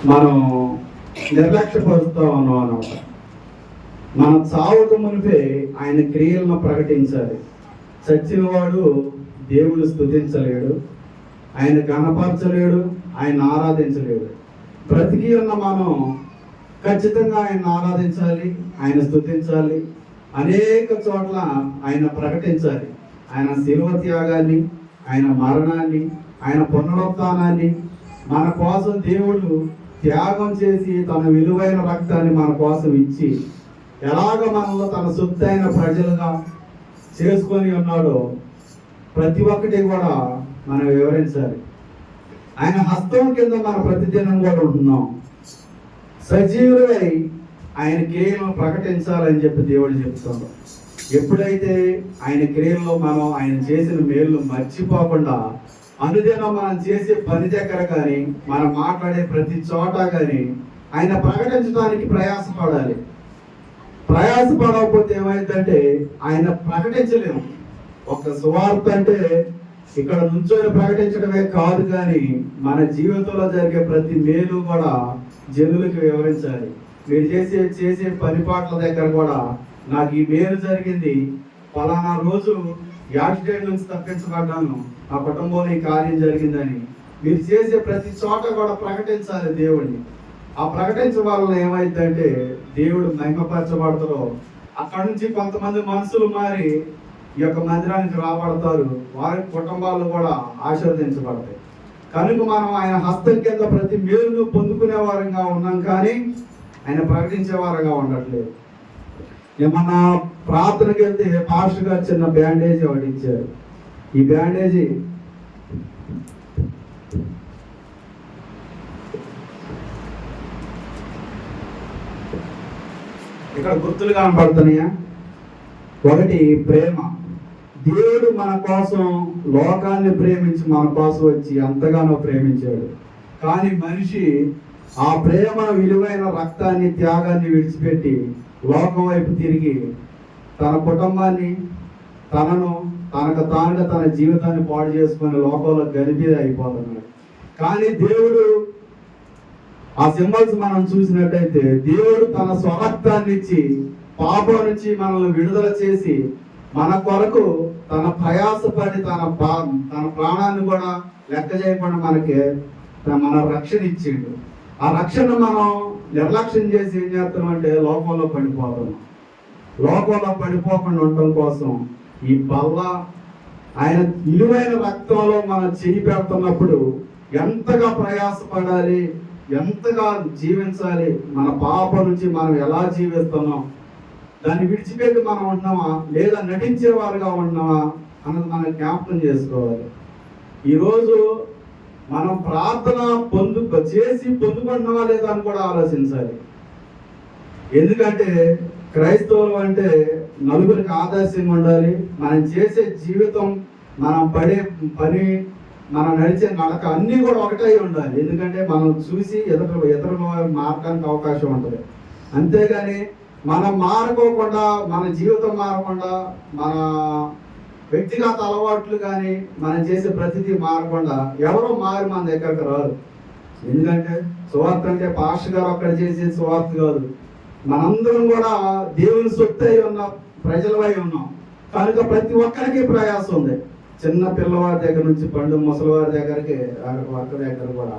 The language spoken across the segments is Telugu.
మనం నిర్లక్ష్యపరుస్తూ ఉన్నాం అన్నమాట. మన చావుకు మునిపే ఆయన క్రియలను ప్రకటించాలి. చచ్చిన వాడు దేవుడు స్తుతించలేడు, ఆయన గణపరచలేడు, ఆయన ఆరాధించలేడు. బ్రతికి ఉన్న మనం ఖచ్చితంగా ఆయన ఆరాధించాలి, ఆయన స్తుతించాలి, అనేక చోట్ల ఆయన ప్రకటించాలి. ఆయన శిలువ త్యాగాన్ని, ఆయన మరణాన్ని, ఆయన పునరుత్థానాన్ని, మన కోసం దేవుడు త్యాగం చేసి తన విలువైన రక్తాన్ని మన కోసం ఇచ్చి ఎలాగ మనలో తన సొత్తైన ప్రజలుగా చేసుకొని ఉన్నాడో ప్రతి ఒక్కటి కూడా మనం వివరించాలి. ఆయన హస్తం కింద మన ప్రతిదినం కూడా ఉంటున్నాం. సజీవులై ఆయన క్రియలను ప్రకటించాలని చెప్పి దేవుడు చెప్తున్నాడు. ఎప్పుడైతే ఆయన క్రియల్లో మనం ఆయన చేసిన మేలు మర్చిపోకుండా అనుదినం మనం చేసే పని దగ్గర కానీ మనం మాట్లాడే ప్రతి చోట కానీ ఆయన ప్రకటించడానికి ప్రయాసపడాలి. ప్రయాసపడకపోతే ఏమైందంటే ఆయన ప్రకటించలేము. ఒక సువార్త అంటే ఇక్కడ నుంచొని ప్రకటించడమే కాదు, కానీ మన జీవితంలో జరిగే ప్రతి మేలు కూడా జనులకు వివరించాలి. మీరు చేసే పనిపాట్ల దగ్గర కూడా నాకు ఈ మేలు జరిగింది, ఫలానా రోజు యాక్సిడెంట్ నుంచి తప్పించబడ్డాను, ఆ కుటుంబంలో ఈ కార్యం జరిగిందని మీరు చేసే ప్రతి చోట కూడా ప్రకటించాలి దేవుడిని. ఆ ప్రకటించడం వలన ఏమైందంటే దేవుడు మహిమపరచబడతారో అక్కడ నుంచి కొంతమంది మనుషులు మారి ఈ యొక్క మందిరానికి రాబడతారు, వారి కుటుంబాలు కూడా ఆశీర్వదించబడతాయి. కనుక మనం ఆయన హస్తం కింద ప్రతి మేలును పొందుకునే వారంగా ఉన్నాం, కానీ ఆయన ప్రకటించే వారంగా ఉండట్లేదు. ఏమన్నా ప్రార్థనకి వెళ్తే పాస్టర్ గారు చిన్న బ్యాండేజ్ ఒకటి ఇచ్చారు. ఈ బ్యాండేజీ ఇక్కడ గుర్తులు కనపడుతున్నాయా? ఒకటి ప్రేమ. దేవుడు మన కోసం లోకాన్ని ప్రేమించి మన కోసం వచ్చి ఎంతగానో ప్రేమించాడు. కానీ మనిషి ఆ ప్రేమ విలువైన రక్తాన్ని, త్యాగాన్ని విడిచిపెట్టి లోకం వైపు తిరిగి తన కుటుంబాన్ని, తనకు తానుగా తన జీవితాన్ని పాడు చేసుకుని లోకంలో గలిబిలి అయిపోతున్నాడు. కానీ దేవుడు ఆ సింబల్స్ మనం చూసినట్టయితే దేవుడు తన స్వరక్తాన్ని ఇచ్చి పాపం నుంచి మనల్ని విడుదల చేసి మన కొరకు తన ప్రయాసపడి తన ప్రాణాన్ని కూడా లెక్క చేయకుండా మన రక్షణ ఇచ్చిండు. ఆ రక్షణ మనం నిర్లక్ష్యం చేసి ఏం చేస్తున్నాం అంటే లోకంలో పడిపోతున్నాం. లోకంలో పడిపోకుండా ఉండటం కోసం ఈ బల్ల ఆయన విలువైన రక్తంలో మనం చేయి పెడుతున్నప్పుడు ఎంతగా ప్రయాసపడాలి, ఎంతగా జీవించాలి, మన పాపం నుంచి మనం ఎలా జీవిస్తున్నాం, దాన్ని విడిచిపెట్టి మనం ఉంటున్నామా లేదా నటించేవారుగా ఉంటున్నామా అన్నది మనం జ్ఞాపకం చేసుకోవాలి. ఈరోజు మనం ప్రార్థన పొందుకుంటున్నావా లేదా అని కూడా ఆలోచించాలి. ఎందుకంటే క్రైస్తవులు అంటే నలుగురికి ఆదర్శంగా ఉండాలి. మనం చేసే జీవితం, మనం పడే పని, మనం నడిచే నడక అన్నీ కూడా ఒకటై ఉండాలి. ఎందుకంటే మనం చూసి ఎదురు మారడానికి అవకాశం ఉంటుంది. అంతేగాని మనం మారుకోకుండా, మన జీవితం మారకుండా, మన వ్యక్తిగత అలవాట్లు కానీ మనం చేసే ప్రతిదీ మారకుండా ఎవరో మారి మన దగ్గరకు రారు. ఎందుకంటే సువార్త అంటే పాస్టర్ గారు అక్కడ చేసే సువార్త కాదు. మనందరం కూడా దేవుని సొత్తు అయి ఉన్న ప్రజలవై ఉన్నాం. కనుక ప్రతి ఒక్కరికి ప్రయాసం ఉంది. చిన్న పిల్లవారి దగ్గర నుంచి పండు ముసలివారి దగ్గరికి ఒక్క దగ్గర కూడా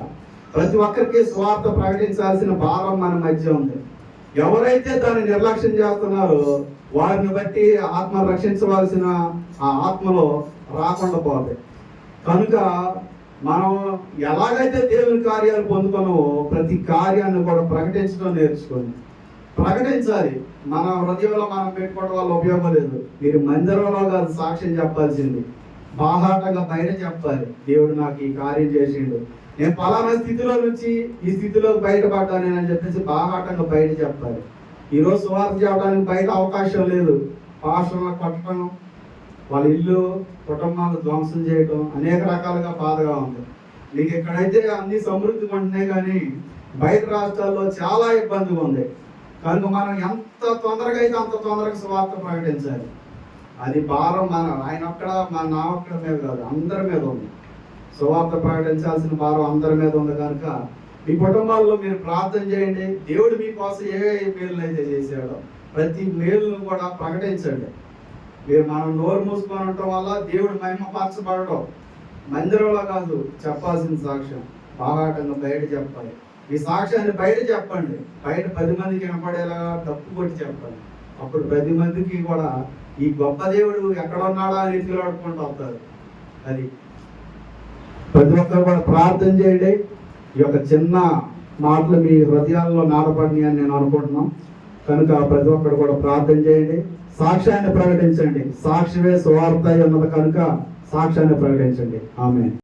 ప్రతి ఒక్కరికి స్వార్థ ప్రకటించాల్సిన భారం మన మధ్య ఉంది. ఎవరైతే దాన్ని నిర్లక్ష్యం చేస్తున్నారో వారిని బట్టి ఆత్మ రక్షించవలసిన ఆ ఆత్మలో రాకుండా పోతాయి. కనుక మనం ఎలాగైతే దేవుని కార్యాలు పొందుకున్నామో ప్రతి కార్యాన్ని కూడా ప్రకటించడం నేర్చుకోండి. ప్రకటించాలి. మన హృదయంలో మనం పెట్టుకోవడం వల్ల ఉపయోగం లేదు. మీరు మందిరంలో కాదు సాక్ష్యం చెప్పాల్సింది, బాహాటంగా బయట చెప్పాలి. దేవుడు నాకు ఈ కార్యం చేసిండు, నేను పలానా స్థితిలో నుంచి ఈ స్థితిలోకి బయటపడ్డాను అని చెప్పేసి బాహాటంగా బయట చెప్పాలి. ఈరోజు సువార్త చెప్పడానికి బయట అవకాశం లేదు. పాస్టర్లను కొట్టడం, వాళ్ళ ఇల్లు కుటుంబాలు ధ్వంసం చేయడం అనేక రకాలుగా బాధగా ఉంది. మీకు ఎక్కడైతే అన్ని సమృద్ధిగా ఉంటున్నాయి, కానీ బయట రాష్ట్రాల్లో చాలా ఇబ్బందిగా ఉంది. కనుక మనం ఎంత తొందరగా అయితే అంత తొందరగా సువార్త ప్రకటించాలి. అది భారం ఆయన ఒక్కడ నా ఒక్కడ మీద కాదు, అందరి మీద ఉంది. సువార్త ప్రకటించాల్సిన భారం అందరి మీద ఉంది. కనుక మీ కుటుంబాల్లో మీరు ప్రార్థన చేయండి. దేవుడు మీకోసం ఏ మేలు అయితే చేశాడో ప్రతి మేలును కూడా ప్రకటించండి. మనం నోరు మూసుకొని ఉండటం వల్ల దేవుడు మహిమపరచబడడం. మందిరంలో కాదు చెప్పాల్సిన సాక్ష్యం, బాహాటంగా బయట చెప్పాలి. ఈ సాక్ష్యాన్ని బయట చెప్పండి. బయట 10 మందికి వినపడేలా తప్పు కొట్టి చెప్పండి. అప్పుడు 10 మందికి కూడా ఈ గొప్ప దేవుడు ఎక్కడ ఉన్నాడా అని ఎత్తులాడుకుంటూ వస్తారు. అది ప్రతి ఒక్కరు కూడా ప్రార్థన చేయండి. ఈ యొక్క చిన్న మాటలు మీ హృదయాల్లో నాటపడినాయి అని నేను అనుకుంటున్నాను. కనుక ప్రతి ఒక్కరు కూడా ప్రార్థన చేయండి. సాక్ష్యాన్ని ప్రకటించండి. సాక్షివే సువార్త ఉన్నది కనుక సాక్ష్యాన్ని ప్రకటించండి. ఆమేన్.